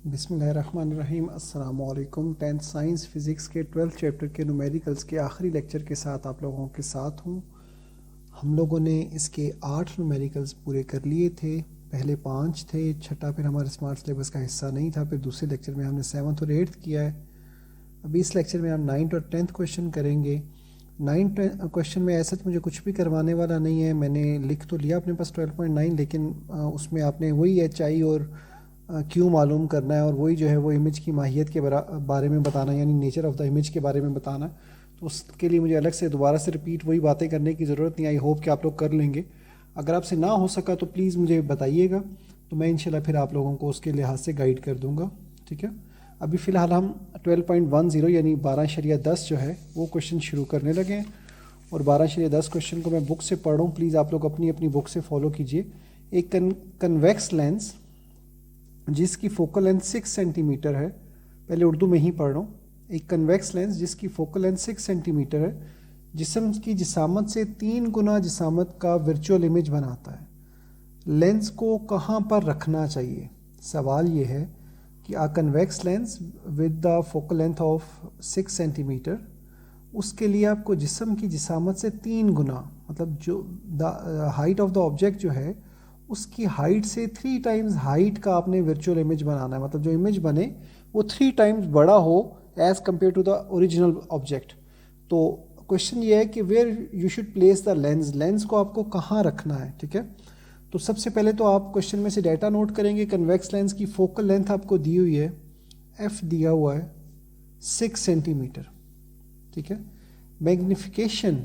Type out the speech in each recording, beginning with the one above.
बिस्मिल्लाहिर्रहमानिर्रहीम। अस्सलाम वालेकुम। 10th साइंस फ़िज़िक्स के 12th चैप्टर के न्यूमेरिकल्स के आखिरी लेक्चर के साथ आप लोगों के साथ हूँ। हम लोगों ने इसके 8 न्यूमेरिकल्स पूरे कर लिए थे। पहले 5 थे, छठा फिर हमारे स्मार्ट सिलेबस का हिस्सा नहीं था। फिर दूसरे लेक्चर में हमने 7th और 8th किया है। अभी इस लेक्चर में हम 9th और 10th क्वेश्चन करेंगे। 9th क्वेश्चन में ऐसा मुझे कुछ भी करवाने वाला नहीं है। मैंने लिख तो लिया अपने पास 12.9, लेकिन उसमें आपने वही HI और क्यों मालूम करना है, और वही जो है वो इमेज की माहियत के बारे में बताना, यानी नेचर ऑफ द इमेज के बारे में बताना। तो उसके लिए मुझे अलग से दोबारा से रिपीट वही बातें करने की ज़रूरत नहीं। आई होप कि आप लोग कर लेंगे। अगर आपसे ना हो सका तो प्लीज़ मुझे बताइएगा, तो मैं इंशाल्लाह फिर आप लोगों को उसके लिहाज से गाइड कर दूँगा। ठीक है, अभी फ़िलहाल हम 12.10 यानी 12.10 जो है वो क्वेश्चन शुरू करने लगे हैं। और 12.10 क्वेश्चन को मैं बुक से पढ़ रहा हूँ। प्लीज़ आप लोग अपनी अपनी बुक से फॉलो कीजिए। एक कन्वेक्स लेंस जिसकी फोकल लेंथ 6 सेंटीमीटर है, पहले उर्दू में ही पढ़ रहा हूँ। एक कन्वेक्स लेंस जिसकी फोकल लेंथ 6 सेंटीमीटर है, जिस्म की जिसामत से 3 गुना जिसामत का वर्चुअल इमेज बनाता है। लेंस को कहाँ पर रखना चाहिए? सवाल ये है कि a convex lens with the focal length of 6 centimetre, उसके लिए आपको जिस्म की जिसामत से 3 गुना, मतलब जो the height of the object जो है उसकी हाइट से 3 टाइम्स हाइट का आपने वर्चुअल इमेज बनाना है। मतलब जो इमेज बने वो 3 टाइम्स बड़ा हो as compare to the original object. तो क्वेश्चन ये है कि where you should place the lens, lens को आपको कहाँ रखना है। ठीक है, तो सबसे पहले तो आप क्वेश्चन में से डाटा नोट करेंगे। कन्वेक्स लेंस की फोकल लेंथ आपको दी हुई है, F दिया हुआ है 6 सेंटीमीटर। ठीक है, मैग्निफिकेशन,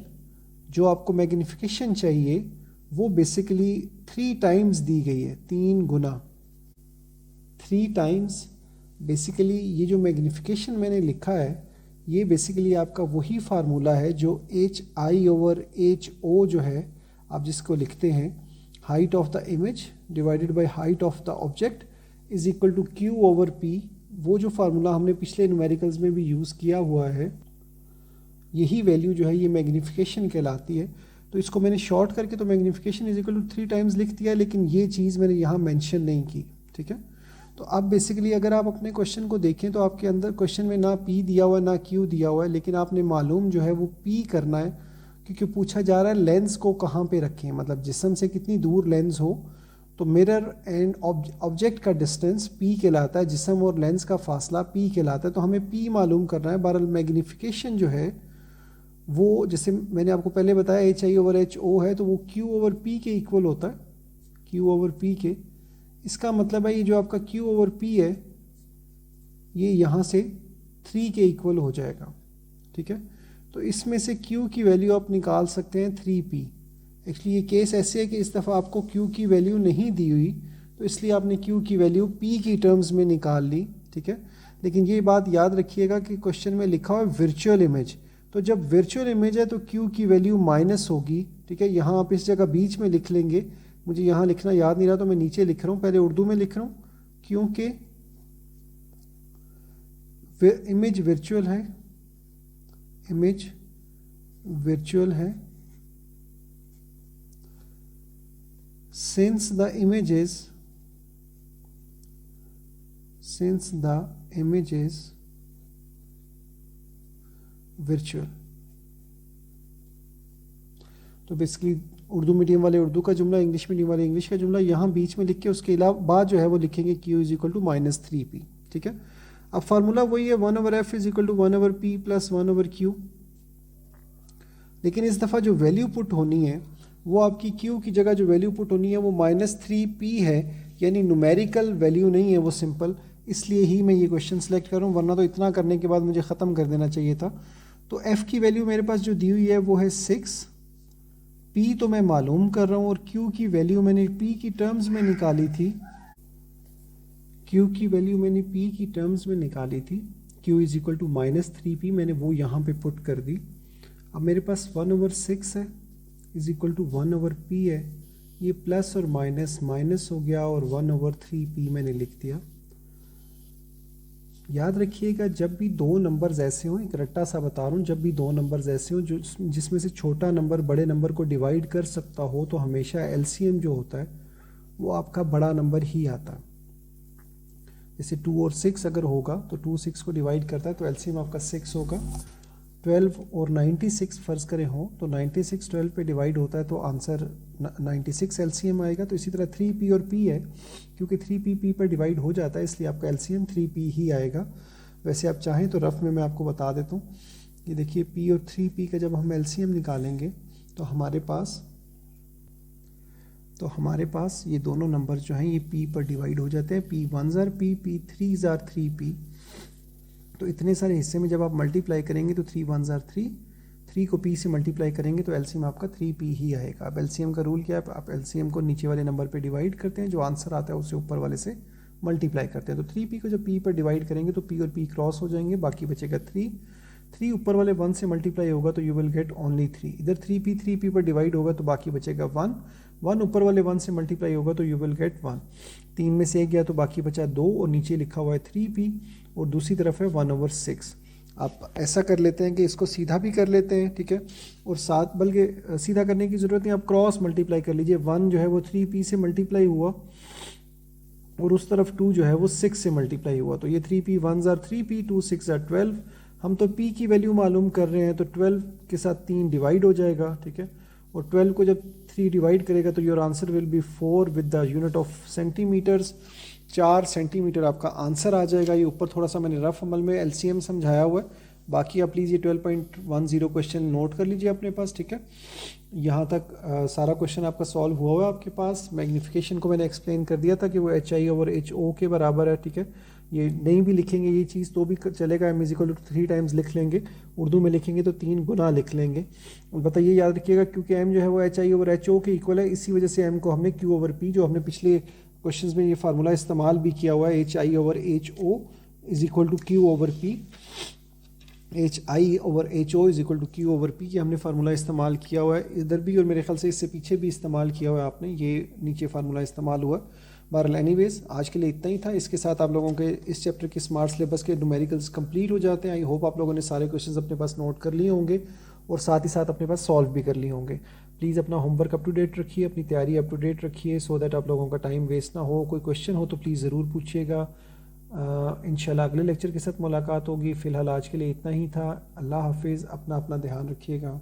जो आपको मैग्निफिकेशन चाहिए वो बेसिकली 3 टाइम्स दी गई है, 3 गुना, 3 टाइम्स। बेसिकली ये जो मैग्निफिकेशन मैंने लिखा है ये बेसिकली आपका वही फार्मूला है जो HI/HO जो है आप जिसको लिखते हैं height of the image divided by height of the object is equal to Q/P। वो जो फार्मूला हमने पिछले न्यूमेरिकल्स में भी यूज़ किया हुआ है, यही वैल्यू जो है ये मैग्निफिकेशन कहलाती है। तो इसको मैंने शॉर्ट करके तो magnification is equal to 3 times लिख दिया, लेकिन ये चीज़ मैंने यहाँ मेंशन नहीं की। ठीक है, तो अब बेसिकली अगर आप अपने क्वेश्चन को देखें तो आपके अंदर क्वेश्चन में ना P दिया हुआ है ना Q दिया हुआ है, लेकिन आपने मालूम जो है वो P करना है, क्योंकि पूछा जा रहा है लेंस को कहाँ पे रखें, मतलब जिस्म से कितनी दूर लेंस हो। तो मिरर एंड ऑब्जेक्ट का डिस्टेंस P कहलाता है, जिस्म और लेंस का फासला P कहलाता है। तो हमें P मालूम करना है। बहरहाल मैग्निफिकेशन जो है वो, जैसे मैंने आपको पहले बताया HI/HO है, तो वो Q/P के इक्वल होता है, Q/P के। इसका मतलब है ये जो आपका Q/P है ये यहाँ से 3 के इक्वल हो जाएगा। ठीक है, तो इसमें से Q की वैल्यू आप निकाल सकते हैं 3P। एक्चुअली ये केस ऐसे है कि इस दफ़ा आपको Q की वैल्यू नहीं दी हुई, तो इसलिए आपने Q की वैल्यू P की टर्म्स में निकाल ली। ठीक है, लेकिन ये बात याद रखिएगा कि क्वेश्चन में लिखा हुआ है वर्चुअल इमेज, तो जब वर्चुअल इमेज है तो Q की वैल्यू माइनस होगी। ठीक है, यहाँ आप इस जगह बीच में लिख लेंगे। मुझे यहाँ लिखना याद नहीं रहा तो मैं नीचे लिख रहा हूँ, पहले उर्दू में लिख रहा हूँ। क्योंकि इमेज वर्चुअल है, इमेज वर्चुअल है, since the image is virtual। तो बेसिकली उर्दू मीडियम वाले उर्दू का जुमला, इंग्लिश मीडियम वाले इंग्लिश का जुमला यहाँ बीच में लिख के उसके अलावा बाद जो है वो लिखेंगे Q is equal to -3P। ठीक है, अब फार्मूला वही है 1/f is equal to 1/P plus 1/Q। लेकिन इस दफ़ा जो वैल्यू पुट होनी है वो आपकी Q की जगह जो वैल्यू पुट होनी है वो -3P है, यानी न्यूमेरिकल वैल्यू नहीं है, वो सिंपल। इसलिए ही मैं ये क्वेश्चन सेलेक्ट कर रहा हूँ, वरना तो इतना करने के बाद मुझे ख़त्म कर देना चाहिए था। तो F की वैल्यू मेरे पास जो दी हुई है वो है 6, P तो मैं मालूम कर रहा हूँ, और Q की वैल्यू मैंने P की टर्म्स में निकाली थी। Q की वैल्यू मैंने P की टर्म्स में निकाली थी, Q is equal to -3P, मैंने वो यहाँ पे पुट कर दी। अब मेरे पास 1/6 है इज इक्वल टू 1/P है, ये प्लस और माइनस माइनस हो गया और 1/3P मैंने लिख दिया। याद रखिएगा जब भी दो नंबर्स ऐसे हों, एक रट्टा सा बता रहा हूँ, जब भी दो नंबर्स ऐसे हों जो जिसमें से छोटा नंबर बड़े नंबर को डिवाइड कर सकता हो, तो हमेशा LCM जो होता है वो आपका बड़ा नंबर ही आता है। जैसे 2 और 6 अगर होगा तो 2 6 को डिवाइड करता है तो एलसीएम आपका 6 होगा। 12 और 96 फ़र्ज़ करें हो तो 96 12 पे डिवाइड होता है तो आंसर 96 एलसीएम आएगा। तो इसी तरह 3p और p है, क्योंकि 3p p पर डिवाइड हो जाता है इसलिए आपका एलसीएम 3p ही आएगा। वैसे आप चाहें तो रफ में मैं आपको बता देता हूँ। ये देखिए p और 3p का जब हम एलसीएम निकालेंगे तो हमारे पास ये दोनों नंबर जो हैं ये p पर डिवाइड हो जाते हैं। p 1s are p, p 3s are 3p। तो इतने सारे हिस्से में जब आप मल्टीप्लाई करेंगे तो 3 1s are 3, 3 को p से मल्टीप्लाई करेंगे तो एलसीएम आपका 3p ही आएगा। अब एलसीएम का रूल क्या है, आप एलसीएम को नीचे वाले नंबर पे डिवाइड करते हैं, जो आंसर आता है उसे ऊपर वाले से मल्टीप्लाई करते हैं। तो 3p को जब p पर डिवाइड करेंगे तो p और p क्रॉस हो जाएंगे, बाकी बचेगा 3 ऊपर वाले 1 से मल्टीप्लाई होगा तो यू विल गेट ओनली 3। इधर 3p पर डिवाइड होगा तो बाकी बचेगा 1 ऊपर वाले 1 से मल्टीप्लाई होगा तो यू विल गेट 1। 3 में से 1 गया तो बाकी बचा 2 और नीचे लिखा हुआ है 3p और दूसरी तरफ है 1/6। आप ऐसा कर लेते हैं कि इसको सीधा भी कर लेते हैं, ठीक है, और साथ बल्कि सीधा करने की ज़रूरत नहीं, आप क्रॉस मल्टीप्लाई कर लीजिए। 1 जो है वो 3p से मल्टीप्लाई हुआ और उस तरफ 2 जो है वो 6 से मल्टीप्लाई हुआ, तो ये 3p 1s are 3p, 2 6 are 12। हम तो p की वैल्यू मालूम कर रहे हैं तो 12 के साथ 3 डिवाइड हो जाएगा, ठीक है, और 12 को जब 3 डिवाइड करेगा तो your answer will be 4 with the unit of centimeters. 4 centimeter आपका आंसर आ जाएगा। ये ऊपर थोड़ा सा मैंने रफ अमल में एलसीएम समझाया हुआ है, बाकी आप प्लीज़ ये 12.10 क्वेश्चन नोट कर लीजिए अपने पास, ठीक है। यहाँ तक सारा क्वेश्चन आपका सॉल्व हुआ हुआ है आपके पास। मैग्नीफिकेशन को मैंने एक्सप्लेन कर दिया था कि वो HI/HO के बराबर है, ठीक है। ये नहीं भी लिखेंगे ये चीज़ तो भी चलेगा, m = 3 टाइम्स लिख लेंगे, उर्दू में लिखेंगे तो 3 गुना लिख लेंगे। बताइए, याद रखिएगा क्योंकि m जो है वो HI/HO के इक्वल है, इसी वजह से m को हमने Q/P, जो हमने पिछले क्वेश्चंस में ये फार्मूला इस्तेमाल भी किया हुआ है, HI/HO = Q/P, HI/HO = Q/P, ये हमने फार्मूला इस्तेमाल किया हुआ है इधर भी, और मेरे ख्याल से इससे पीछे भी इस्तेमाल किया हुआ है आपने, ये नीचे फार्मूला इस्तेमाल हुआ। बहरहाल एनीवेज आज के लिए इतना ही था। इसके साथ आप लोगों के इस चैप्टर के स्मार्ट सिलेबस के न्यूमेरिकल्स कंप्लीट हो जाते हैं। आई होप आप लोगों ने सारे क्वेश्चंस अपने पास नोट कर लिए होंगे और साथ ही साथ अपने पास सॉल्व भी कर लिए होंगे। प्लीज़ अपना होमवर्क अप टू डेट रखिए, अपनी तैयारी अप टू डेट रखिए, सो दैट आप लोगों का टाइम वेस्ट ना हो। कोई क्वेश्चन हो तो प्लीज़ ज़रूर पूछिएगा। इंशाल्लाह अगले लेक्चर के साथ मुलाकात होगी। फ़िलहाल आज के लिए इतना ही था। अल्लाह हाफिज़, अपना ध्यान रखिएगा।